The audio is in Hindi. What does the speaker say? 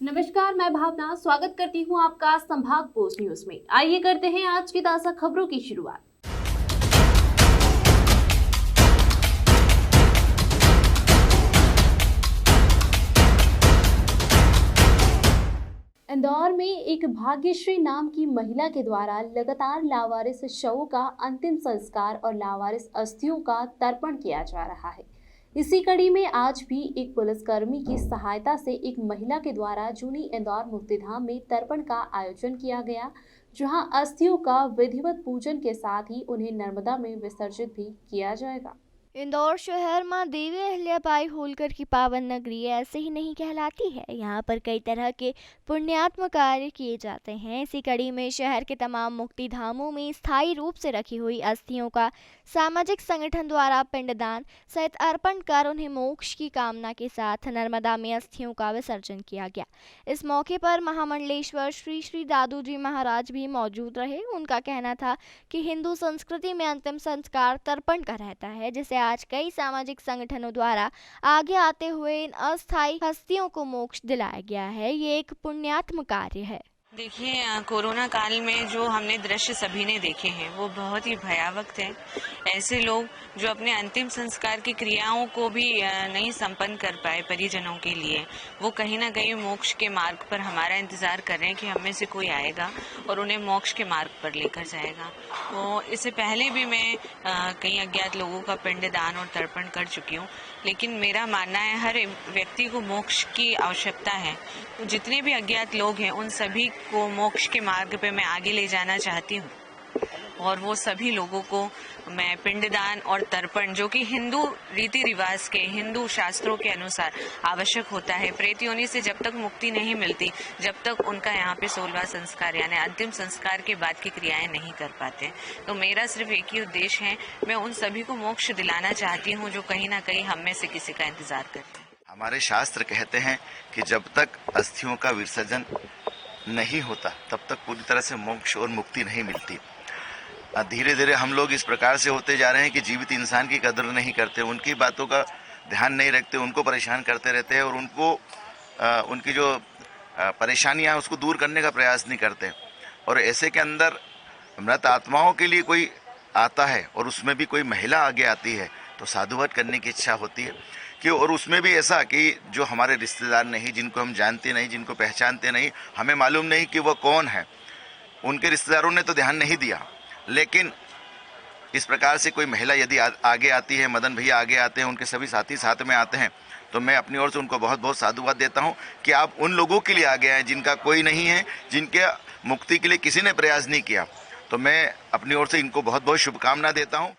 नमस्कार, मैं भावना स्वागत करती हूं आपका संभाग पोस्ट न्यूज में। आइए करते हैं आज की ताजा खबरों की शुरुआत। इंदौर में एक भाग्यश्री नाम की महिला के द्वारा लगातार लावारिस शवों का अंतिम संस्कार और लावारिस अस्थियों का तर्पण किया जा रहा है। इसी कड़ी में आज भी एक पुलिसकर्मी की सहायता से एक महिला के द्वारा जूनी इंदौर मुक्तिधाम में तर्पण का आयोजन किया गया, जहां अस्थियों का विधिवत पूजन के साथ ही उन्हें नर्मदा में विसर्जित भी किया जाएगा। इंदौर शहर मां देवी अहिल्याबाई होलकर की पावन नगरी ऐसे ही नहीं कहलाती है। यहाँ पर कई तरह के पुण्यात्म कार्य किए जाते हैं। इसी कड़ी में शहर के तमाम मुक्ति धामों में स्थायी रूप से रखी हुई अस्थियों का सामाजिक संगठन द्वारा पिंडदान सहित अर्पण कर उन्हें मोक्ष की कामना के साथ नर्मदा में अस्थियों का विसर्जन किया गया। इस मौके पर महामंडलेश्वर श्री श्री दादू जी महाराज भी मौजूद रहे। उनका कहना था कि हिंदू संस्कृति में अंतिम संस्कार तर्पण का रहता है, जिसे आज कई सामाजिक संगठनों द्वारा आगे आते हुए इन अस्थायी हस्तियों को मोक्ष दिलाया गया है। ये एक पुण्यात्म कार्य है। देखिए, कोरोना काल में जो हमने दृश्य सभी ने देखे हैं वो बहुत ही भयावह थे। ऐसे लोग जो अपने अंतिम संस्कार की क्रियाओं को भी नहीं संपन्न कर पाए परिजनों के लिए, वो कहीं ना कहीं मोक्ष के मार्ग पर हमारा इंतजार कर रहे हैं कि हम में से कोई आएगा और उन्हें मोक्ष के मार्ग पर लेकर जाएगा। तो इससे पहले भी मैं कई अज्ञात लोगों का पिंडदान और तर्पण कर चुकी हूँ, लेकिन मेरा मानना है हर व्यक्ति को मोक्ष की आवश्यकता है। तो जितने भी अज्ञात लोग हैं उन सभी को मोक्ष के मार्ग पे मैं आगे ले जाना चाहती हूँ, और वो सभी लोगों को मैं पिंडदान और तर्पण, जो कि हिंदू रीति रिवाज के, हिंदू शास्त्रों के अनुसार आवश्यक होता है। प्रेत योनि से जब तक मुक्ति नहीं मिलती, जब तक उनका यहाँ पे 16वां संस्कार यानी अंतिम संस्कार के बाद की क्रियाएं नहीं कर पाते। तो मेरा सिर्फ एक ही उद्देश्य है, मैं उन सभी को मोक्ष दिलाना चाहती हूँ जो कहीं ना कहीं हम में से किसी का इंतजार करते हैं। हमारे शास्त्र कहते हैं कि जब तक अस्थियों का विसर्जन नहीं होता तब तक पूरी तरह से मोक्ष और मुक्ति नहीं मिलती। धीरे धीरे हम लोग इस प्रकार से होते जा रहे हैं कि जीवित इंसान की कदर नहीं करते, उनकी बातों का ध्यान नहीं रखते, उनको परेशान करते रहते हैं और उनको उनकी जो परेशानियां उसको दूर करने का प्रयास नहीं करते। और ऐसे के अंदर मृत आत्माओं के लिए कोई आता है और उसमें भी कोई महिला आगे आती है तो साधुवाद करने की इच्छा होती है कि, और उसमें भी ऐसा कि जो हमारे रिश्तेदार नहीं, जिनको हम जानते नहीं, जिनको पहचानते नहीं, हमें मालूम नहीं कि वो कौन है, उनके रिश्तेदारों ने तो ध्यान नहीं दिया, लेकिन इस प्रकार से कोई महिला यदि आगे आती है, मदन भैया आगे आते हैं, उनके सभी साथी साथ में आते हैं, तो मैं अपनी ओर से उनको बहुत बहुत साधुवाद देता हूं कि आप उन लोगों के लिए आगे आए जिनका कोई नहीं है, जिनके मुक्ति के लिए किसी ने प्रयास नहीं किया। तो मैं अपनी ओर से इनको बहुत बहुत शुभकामना देता हूं।